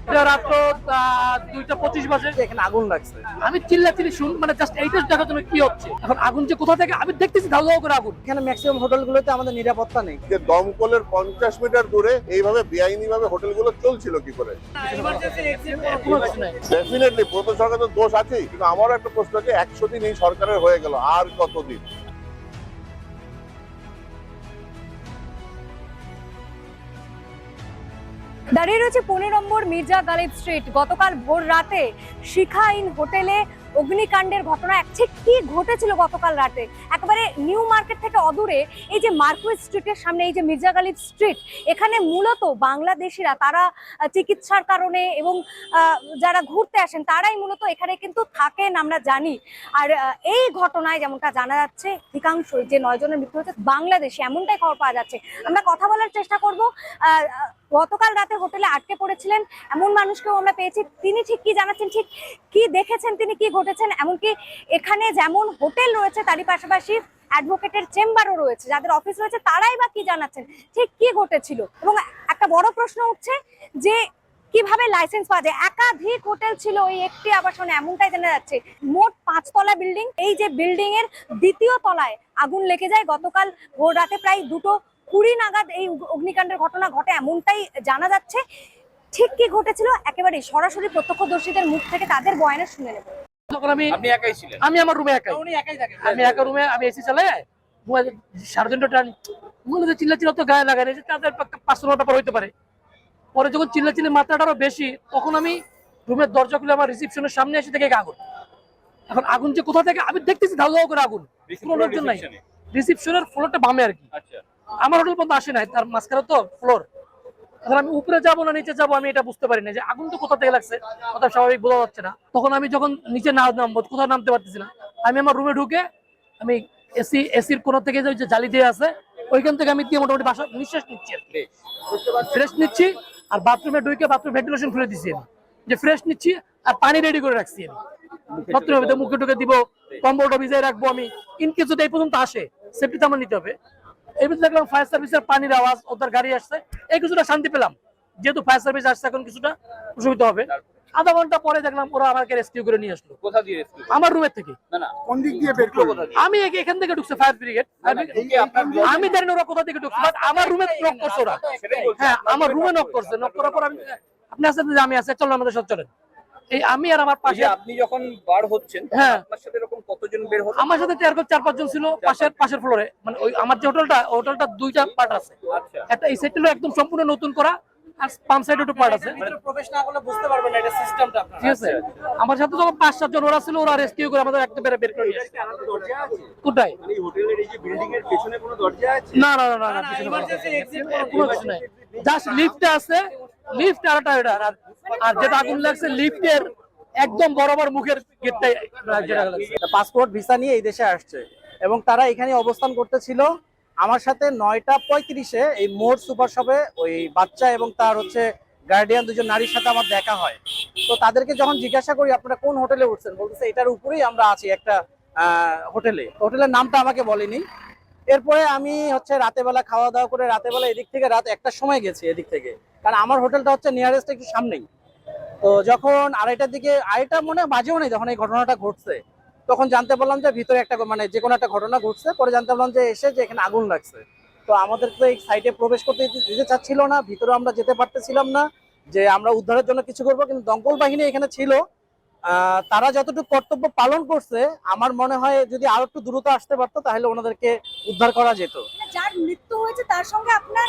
এটা রাত্র 2টা 25 বাজে এখানে আগুন লাগছে। আমি চিল্লাচিল্লি শুন মানে জাস্ট এইটা দেখার জন্য কি হচ্ছে এখন আগুন যে কোথা থেকে আমি দেখতেছি ধাউ ধাউ করে আগুন। এখানে ম্যাক্সিমাম হোটেলগুলোতে আমাদের নিরাপত্তা নেই। যে দমকলের 50 মিটার দূরে এইভাবে বেআইনি ভাবে হোটেলগুলো চলছিল কি করে? ডেফিনেটলি প্রথম সরকারের দোষ আছেই, কিন্তু আমারও একটা প্রশ্ন আছে, 100 দিন এই সরকারের হয়ে গেল, আর কতদিন? দাঁড়িয়ে রয়েছে 15 নম্বর মির্জা গালিব স্ট্রিট। গতকাল ভোর রাতে শিখা ইন হোটেলে অগ্নিকাণ্ডের ঘটনা ঠিক কি ঘটেছিল গতকাল রাতে একেবারে নিউ মার্কেট থেকে অদূরে এই যে মার্কুইস স্ট্রিটের সামনে এই যে মির্জা গালিব স্ট্রিট, এখানে মূলত বাংলাদেশিরা তারা চিকিৎসার কারণে এবং যারা ঘুরতে আসেন তারাই মূলত এখানে কিন্তু থাকেন আমরা জানি। আর এই ঘটনায় যেমনটা জানা যাচ্ছে অধিকাংশই যে 9 জনের মৃত্যু হয়েছে বাংলাদেশি, এমনটাই খবর পাওয়া যাচ্ছে। আমরা কথা বলার চেষ্টা করব। গতকাল রাতে হোটেলে আটকে পড়েছিলেন এমন মানুষকেও আমরা পেয়েছি, তিনি ঠিক কি জানাচ্ছেন, ঠিক কি দেখেছেন, তিনি কি ঘটেছেন। এমনকি এখানে যেমন হোটেল রয়েছে তারই পাশাপাশি অ্যাডভোকেটের চেম্বারও রয়েছে, যাদের অফিস রয়েছে তারাই বা কি জানাচ্ছেন, ঠিক কি ঘটেছিল। এবং একটা বড় প্রশ্ন উঠছে যে কিভাবে লাইসেন্স পাওয়া যায়। একাধিক হোটেল ছিল ওই একটি আবাসনে, এমনটাই জানা যাচ্ছে। মোট 5 তলা বিল্ডিং, এই যে বিল্ডিং এর দ্বিতীয় তলায় আগুন লেগে যায় গতকাল ভোর রাতে প্রায় 2:20 নাগাদ এই অগ্নিকাণ্ডের ঘটনা ঘটে, এমনটাই জানা যাচ্ছে। ঠিক কি ঘটেছিল একেবারে সরাসরি প্রত্যক্ষদর্শীদের মুখ থেকে তাদের বয়ানে শুনে নেব। আমি আমার রুমে একাই, আমি একা রুমে, আমি এসি চালাই সার্জেন্ট চিল্লাচিল্লা তো গায়ে লাগাই তাদের 500 পর হইতে পারে। পরে যখন চিল্লাচিল্লি মাত্রাটা আরো বেশি তখন আমি রুমের দরজা খুলে আমার রিসেপশনের সামনে এসে দেখে আগুন। এখন আগুন যে কোথা থেকে আমি দেখতেছি ধাউ ধাউ করে আগুন, কোনো লোকজন নাই। রিসেপশনের ফ্লোরটা বামে আর কি, আমার হোটেল পর্যন্ত আসে নাই, তার মাঝখানে তো ফ্লোর। এখন আমি উপরে যাবো না নিচে যাবো আমি এটা বুঝতে পারি না, যে আগুন তো কোথা থেকে লাগছে কথা স্বাভাবিক বোঝা যাচ্ছে না। তখন আমি যখন নিচে না নামবো, কোথাও নামতে পারতেছি না, আমি আমার রুমে ঢুকে আমি এসির কোন থেকে যে জালি দিয়ে আছে ওইখান থেকে আমি দিয়ে মোটামুটি বাসা নিঃশ্বাস নিচ্ছি, ফ্রেশ নিচ্ছি। আর বাথরুমে ঢুকে বাথরুম ভেন্টিলেশন খুলে দিচ্ছি আমি, যে ফ্রেশ নিচ্ছি আর পানি রেডি করে রাখছি আমি বাথরুমে, মুখে ঢুকে দিব, কম্বলটা ভিজাই রাখবো আমি, ইনকেস যদি এই পর্যন্ত আসে সেফটি আমার নিতে হবে। এই ভিতরে দেখলাম ফায়ার সার্ভিসের পানির আওয়াজ, ওদের গাড়ি আসছে, এই কিছুটা শান্তি পেলাম, যেহেতু ফায়ার সার্ভিস আসছে এখন কিছুটা অসুবিধা হবে। আধা ঘন্টা পরে দেখলাম ওরা আমাকে রেস্কিউ করে নিয়ে আসলো। কোথা দিয়ে রেস্কিউ? আমার রুমের থেকে। না কোন দিক দিয়ে বের করলো? আমি এখান থেকে ঢুকছে ফায়ার ব্রিগেড, আমি জানি না ওরা কোথা থেকে ঢুকছে, বাট আমার রুমে নক করছে ওরা। হ্যাঁ আমার রুমে নক করছে, নক করার পর আমি, আপনি আছেন যে আমি আছে, চলো আমাদের সাথে চলেন। এই আমি আর আমার পাশে, আপনি যখন বার হচ্ছেন হ্যাঁ আপনার সাথে এরকম কতজন বের হলো? আমার সাথে 4-5 জন ছিল পাশের ফ্লোরে। মানে ওই আমার যে হোটেলটা 2টা পার্ট আছে, একটা এই সাইড হলো একদম সম্পূর্ণ নতুন করা, আর পাম্প সাইডে একটু পার্ট আছে। প্রবেশ না করলে বুঝতে পারবেন না এটা সিস্টেমটা আপনারা। ঠিক আছে, আমার সাথে যখন 5-7 জন ওরা ছিল, ওরা রেস্কিউ করে আমাদের একটা বের করে নিয়ে আসছে। কোথায়? মানে হোটেলের এই যে বিল্ডিং এর পেছনে কোনো দরজা আছে? না কোনো কিছু নাই, জাস্ট লিফট আছে, লিফট আর এটা, আর যেটা আগুন লাগছে লিফটের একদম বরাবর মুখের গেটটাই যেটা লাগছে। পাসপোর্ট ভিসা নিয়ে এই দেশে আসছে এবং তারা এখানে অবস্থান করতেছিল। আমার সাথে 9:35-এ এই মোড় সুপার শপে ওই বাচ্চা এবং তার গার্ডিয়ান 2জন নারীর সাথে আমার দেখা হয়। তো তাদেরকে যখন জিজ্ঞাসা করি আপনারা কোন হোটেলে উঠছেন, বলতেছে এটার উপরেই আমরা আছি একটা হোটেলের নামটা আমাকে বলেনি। এরপরে আমি রাতেবেলা খাওয়া দাওয়া করে রাতেবেলা এদিক থেকে রাত 1টার সময় গেছি এদিক থেকে, কারণ আমার হোটেলটা নিয়ারেস্ট একটু সামনেই। তো যখন 2:30টার দিকে, 2:30টা মনে বাজেও নেই যখন এই ঘটনাটা ঘটছে, তখন জানতে পারলাম যে ভিতরে একটা মানে যে কোনো একটা ঘটনা ঘটছে। পরে জানতে পারলাম যে এখানে আগুন লাগছে। তো আমাদের তো এই সাইটে প্রবেশ করতে দিতে চাচ্ছিল না, ভিতরে আমরা যেতে পারতেছিলাম না, যে আমরা উদ্ধারের জন্য কিছু করবো। কিন্তু দমকল বাহিনী এখানে ছিল, তারা যতটুকু কর্তব্য পালন করছে, আমার মনে হয় যদি আরো একটু দ্রুত আসতে পারতো তাহলে ওনাদেরকে উদ্ধার করা যেত। যার মৃত্যু হয়েছে তার সঙ্গে আপনার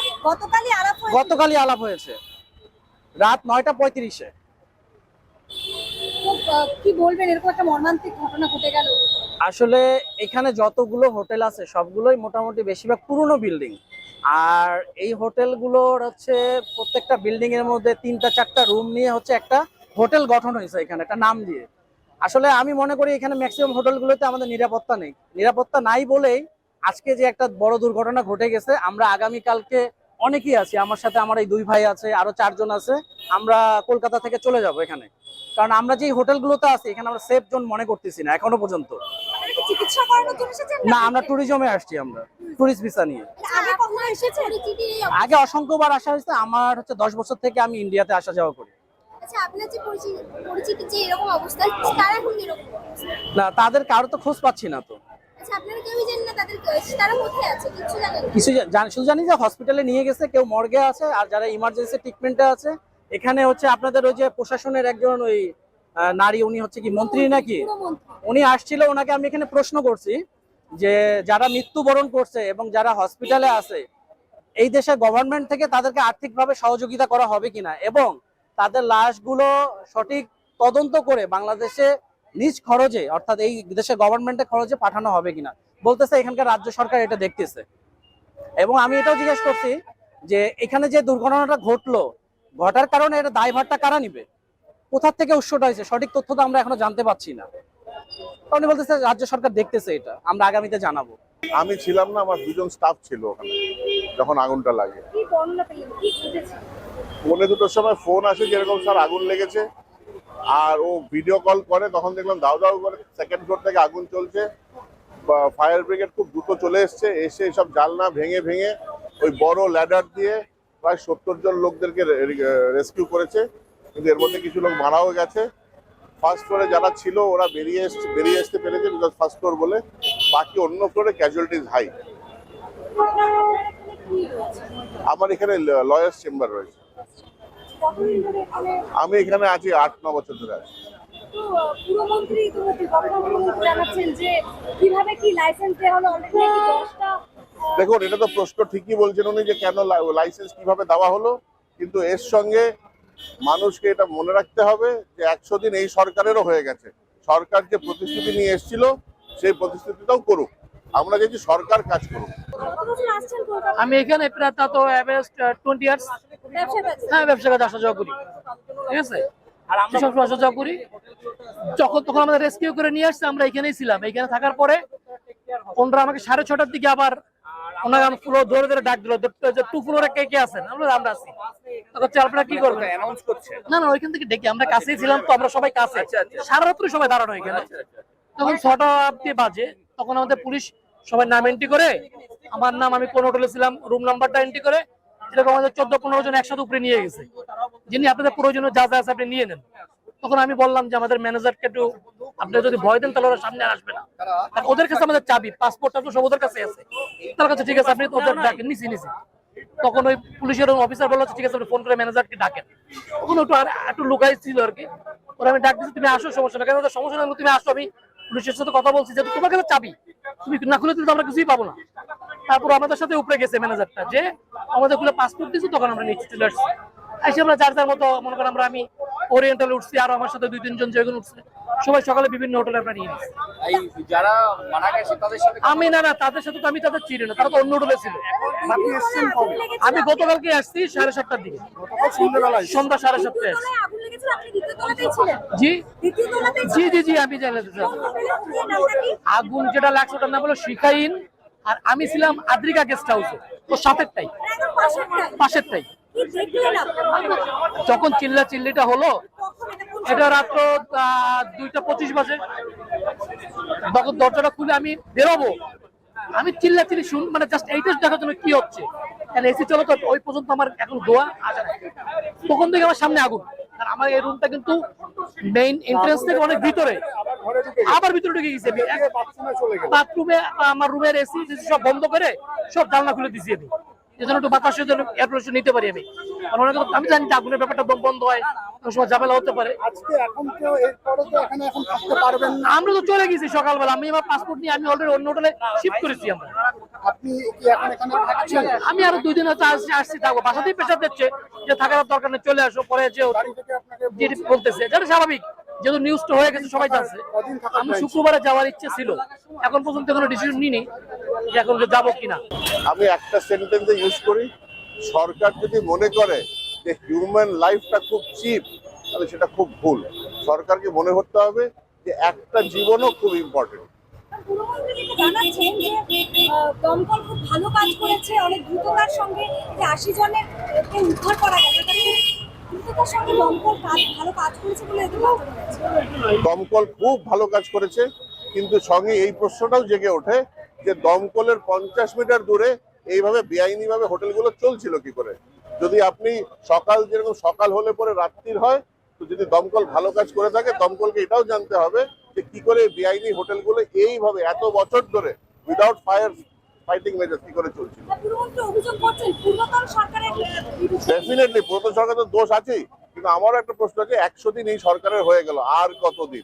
গতকালই আলাপ হয়েছে রাত 9:35-এ। কি বলবেন, এরকম একটা মর্মান্তিক ঘটনা ঘটে গেল। আসলে এখানে যতগুলো হোটেল আছে সবগুলোই মোটামুটি বেশিরভাগ পুরনো বিল্ডিং, আর এই হোটেলগুলোর প্রত্যেকটা বিল্ডিং এর মধ্যে 3-4টা রুম নিয়ে একটা হোটেল গঠন হয়েছে এখানে একটা নাম দিয়ে। আসলে আমি মনে করি এখানে ম্যাক্সিমাম হোটেলগুলোতে আমাদের নিরাপত্তা নেই, নিরাপত্তা নাই বলেই আজকে যে একটা বড় দুর্ঘটনা ঘটে গেছে। আমরা আগামীকালকে অনেকেই আছি, আমার সাথে আমার এই 2 ভাই আছে, আরো 4 জন আছে, আমরা কলকাতা থেকে চলে যাব এখানে, কারণ আমরা যে হোটেলগুলোতে আছি এখানে আমরা সেফ জোন মনে করতেছি না এখনো পর্যন্ত। চিকিৎসা করানোর জন্য এসেছেন না, আমরা ট্যুরিজমে আসছি, আমরা ট্যুরিস্ট ভিসা নিয়ে। আগে কখনো এসেছেন? আগে অসংখ্যবার আসা হয়েছে, আমার 10 বছর থেকে আমি ইন্ডিয়াতে আসা যাওয়া করি। আচ্ছা, আপনার যে পরিচিত যে এরকম অবস্থা, তারা এখন এরকম অবস্থা? না, তাদের কারো তো খোঁজ পাচ্ছি না তো। আচ্ছা, আপনারা কেউই জানেন না তাদের তারা কোথায় আছে, কিছু জানেন না? কিছু শুধু জানি যে হসপিটালে নিয়ে গেছে, কেউ মর্গে আছে, আর যারা ইমার্জেন্সি ট্রিটমেন্টে আছে। এখানে হচ্ছে আপনাদের ওই যে প্রশাসনের একজন ওই নারী, উনি হচ্ছে কি মন্ত্রী নাকি, পুরমন্ত্রী। উনি আসছিল, ওনাকে আমি এখানে প্রশ্ন করছি যে যারা মৃত্যুবরণ করছে এবং যারা হসপিটালে আছে, এই দেশের গভর্নমেন্ট থেকে তাদেরকে আর্থিকভাবে সহযোগিতা করা হবে কিনা, এবং তাদের লাশগুলো সঠিক তদন্ত করে বাংলাদেশে নিজ খরচে, অর্থাৎ এই দেশের গভর্নমেন্টের খরচে পাঠানো হবে কিনা। বলতেছে এখানকার রাজ্য সরকার এটা দেখতেছে। এবং আমি এটাও জিজ্ঞেস করছি যে এখানে যে দুর্ঘটনাটা ঘটার কারণে এটা দায়ভারটা কারা নিবে, কোথার থেকে উৎসটা হয়েছে, সঠিক তথ্য তো আমরা এখনো জানতে পারছি না। উনি বলতেছে রাজ্য সরকার দেখতেছে, এটা আমরা আগামীতে জানাবো। আমি ছিলাম না, আমার দুজন স্টাফ ছিল ওখানে যখন আগুনটা লাগে। কি বর্ণনা পেলেন, কি ঘটেছে? 1:30 সময় ফোন আসে যেরকম স্যার আগুন লেগেছে, আর ও ভিডিও কল করে, তখন দেখলাম দাউ দাউ করে সেকেন্ড ফ্লোর থেকে আগুন চলছে। ফায়ার ব্রিগেড খুব দ্রুত চলে এসে সব জানলা ভেঙে ওই বড় ল্যাডার দিয়ে প্রায় 70 জন লোকদেরকে রেস্কিউ করেছে, কিন্তু এর মধ্যে কিছু লোক মারাও গেছে। ফার্স্ট ফ্লোরে যারা ছিল ওরা বেরিয়ে আসতে পেরেছে, বিকজ ফার্স্ট ফ্লোর বলে। বাকি অন্য ফ্লোরে ক্যাজুয়ালিটিস হাই। আমার এখানে লয়ার্স চেম্বার রয়েছে। কতদিন ধরে এখানে? আমি এখানে আছি 8-9 বছর ধরে আছি। তো পুরমন্ত্রী ইতিমধ্যে গণমাধ্যমে জানাচ্ছেন যে কিভাবে কি লাইসেন্স দেওয়া হলো, অলরেডি নাকি 10টা। দেখুন, এটা তো প্রশ্ন ঠিকই বলছেন উনি যে কেন লাইসেন্স কিভাবে দেওয়া হলো, কিন্তু এর সঙ্গে মানুষকে এটা মনে রাখতে হবে যে 100 দিন এই সরকারেরও হয়ে গেছে। সরকার যে প্রতিশ্রুতি নিয়ে এসেছিল সেই প্রতিশ্রুতিটাও করুক, আমরা যদি সরকার কাজ করুক। কত বছর আসছেন কলকাতা? আমি এখানে প্রায় তা তো অ্যাভারেজ 20 ইয়ার্স। হ্যাঁ, ব্যবসা কাজে আসা যাওয়া করি, ঠিক আছে। আর আমরা সবসময় আসা যাওয়া করি। তখন আমাদের রেস্কিউ করে নিয়ে আসছে, আমরা এখানেই ছিলাম। এখানে থাকার পরে ওনারা আমাকে 6:30টার দিকে আবার ওনারা ফ্লোর ধরে ডাক দিল, 2 ফ্লোরে কে আছেন? আমরা আছি। তখন আপনারা কি করবেন? অ্যানাউন্স করছে। না, ওইখান থেকে ডেকে, আমরা কাছেই ছিলাম তো, আমরা সবাই কাছে। সারা রাত্রি সবাই দাঁড়ানো এখানে। তখন 6টা বাজে, তখন আমাদের পুলিশ সবাই নাম এন্ট্রি করে, আমার নাম, আমি কোন হোটেলে ছিলাম, রুম নাম্বারটা এন্ট্রি করে, এরকম আমাদের 14-15 জন একসাথে উপরে নিয়ে গেছে, যিনি আপনাদের প্রয়োজনীয় যা যা আছে আপনি নিয়ে নেন। তখন আমি বললাম যে আমাদের ম্যানেজারকে একটু আপনি যদি ভয় দেন তাহলে ওরা সামনে আর আসবে না, কারণ ওদের কাছে আমাদের চাবি, পাসপোর্ট সব ওদের কাছে আছে। তার কাছে ঠিক আছে, আপনি ওদের ডাকেন, নিছি। তখন ওই পুলিশের অফিসার বললো ঠিক আছে, আপনি ফোন করে ম্যানেজারকে ডাকেন। তখন একটু লুকাই ছিল আর কি। ওরা আমি ডাক দিচ্ছি, তুমি আসো, সমস্যা না, কেন ওদের সমস্যা না, তুমি আসো। আমি পুলিশের সাথে কথা বলছি যে তোমার কাছে চাবি, তুমি না খুলে দিলে তো আমরা কিছুই পাবো না। তারপর আমাদের সাথে উপরে গেছে ম্যানেজারটা, যে আমাদের খুলে পাসপোর্ট দিয়েছে, তখন আমরা নিচে চলে আসছি। এসে আমরা যার মতো মনে করেন আমি ওরিয়েন্টালে উঠছি, আর আমার সাথে 2-3 জন যেগুলো উঠছে, সবাই সকালে বিভিন্ন হোটেলে আমরা নিয়ে নিচ্ছি। এই যারা মারা গেছে তাদের সাথে আমি না, তাদের সাথে তো আমি তাদের চিনি না, তারা তো অন্য হোটেলে ছিল। আমি গতকালকে আসছি 7:30টার দিকে, সন্ধ্যা 7:30টায়। আগুন লেগেছিল, আপনি দ্বিতীয় তলাতেই ছিলেন? জি দ্বিতীয় তলাতেই জি আমি জানি। নামটা কি? আগুন যেটা লাগছে ওটার নাম হলো শিখাইন, আর আমি ছিলাম আদ্রিকা গেস্ট হাউসে, তো সাথেরটাই, একদম পাশেরটাই। কি দেখলেন আপনারা? যখন চিল্লিটা হলো, কখন এটা কোন এটা রাত্র 2:25 বাজে, তখন দরজাটা খুলে আমি বেরোবো, আমি চিল্লি শুন, মানে জাস্ট এইটা দেখার জন্য কি হচ্ছে, কারণ এসি চলো তো, ওই পর্যন্ত আমার এখন দোয়া আসে না। তখন থেকে আমার সামনে আগুন, আর আমার এই রুমটা কিন্তু মেইন এন্ট্রান্স থেকে অনেক ভিতরে, আবার ভিতরে ঢুকে গেছি। বাথরুমে আমার রুমের এসি সব বন্ধ করে সব জানলা খুলে দিছি আমি, যেন একটু বাতাসের জন্য এয়ার পলিউশন নিতে পারি আমি। আমি জানি যে আগুনের ব্যাপারটা বন্ধ হয়, কোনো সময় ঝামেলা হতে পারে। আমরা তো চলে গেছি সকালবেলা, আমি আমার পাসপোর্ট নিয়ে আমি অলরেডি অন্য হোটেলে শিফট করেছি। আমরা আমি আরো 2 দিন হচ্ছে আসছি থাকবো, বাসাতেই প্রেশার দিচ্ছে যে থাকার দরকার নেই, চলে আসো। পরে যেটি বলতেছে, যেটা স্বাভাবিক, যেহেতু নিউজটা হয়ে গেছে, সবাই জানছে। আমি শুক্রবারে যাওয়ার ইচ্ছে ছিল, এখন পর্যন্ত কোনো ডিসিশন নিইনি যে এখন যাবো কিনা। আমি একটা সেন্টেন্সে ইউজ করি, সরকার যদি মনে করে যে হিউম্যান লাইফটা খুব চিপ, তাহলে সেটা খুব ভুল। সরকারকে মনে করতে হবে যে একটা জীবনও খুব ইম্পর্টেন্ট। পুরমন্ত্রী যেটা জানাচ্ছেন যে দমকল খুব ভালো কাজ করেছে, অনেক দ্রুততার সঙ্গে যে 80 জনের কে উদ্ধার করা গেল, এটা খুব দ্রুততার সঙ্গে দমকল ভালো কাজ করেছে বলে এদের বাঁচানো হয়েছে। দমকল খুব ভালো কাজ করেছে, কিন্তু সঙ্গে এই প্রশ্নটাও জেগে ওঠে যে দমকলের 50 মিটার দূরে এইভাবে বেআইনিভাবে হোটেলগুলো চলছিল কি করে। যদি আপনি যেরকম সকাল হলে পরে রাত্রির হয়, তো তো যদি দমকল ভালো কাজ করে থাকে, দমকলকে এটাও জানতে হবে যে কি করে বেআইনি হোটেলগুলো এইভাবে এত বছর ধরে উইদাউট ফাইটিং মেজার কি করে চলছিল। পুরোমন্ত্রী অভিযোগ করছেন পূর্বতন সরকারের বিরুদ্ধে। ডেফিনেটলি পুরাতন সরকার তো দোষ আছেই, কিন্তু আমারও একটা প্রশ্ন আছে, 100 দিন এই সরকারের হয়ে গেল, আর কতদিন?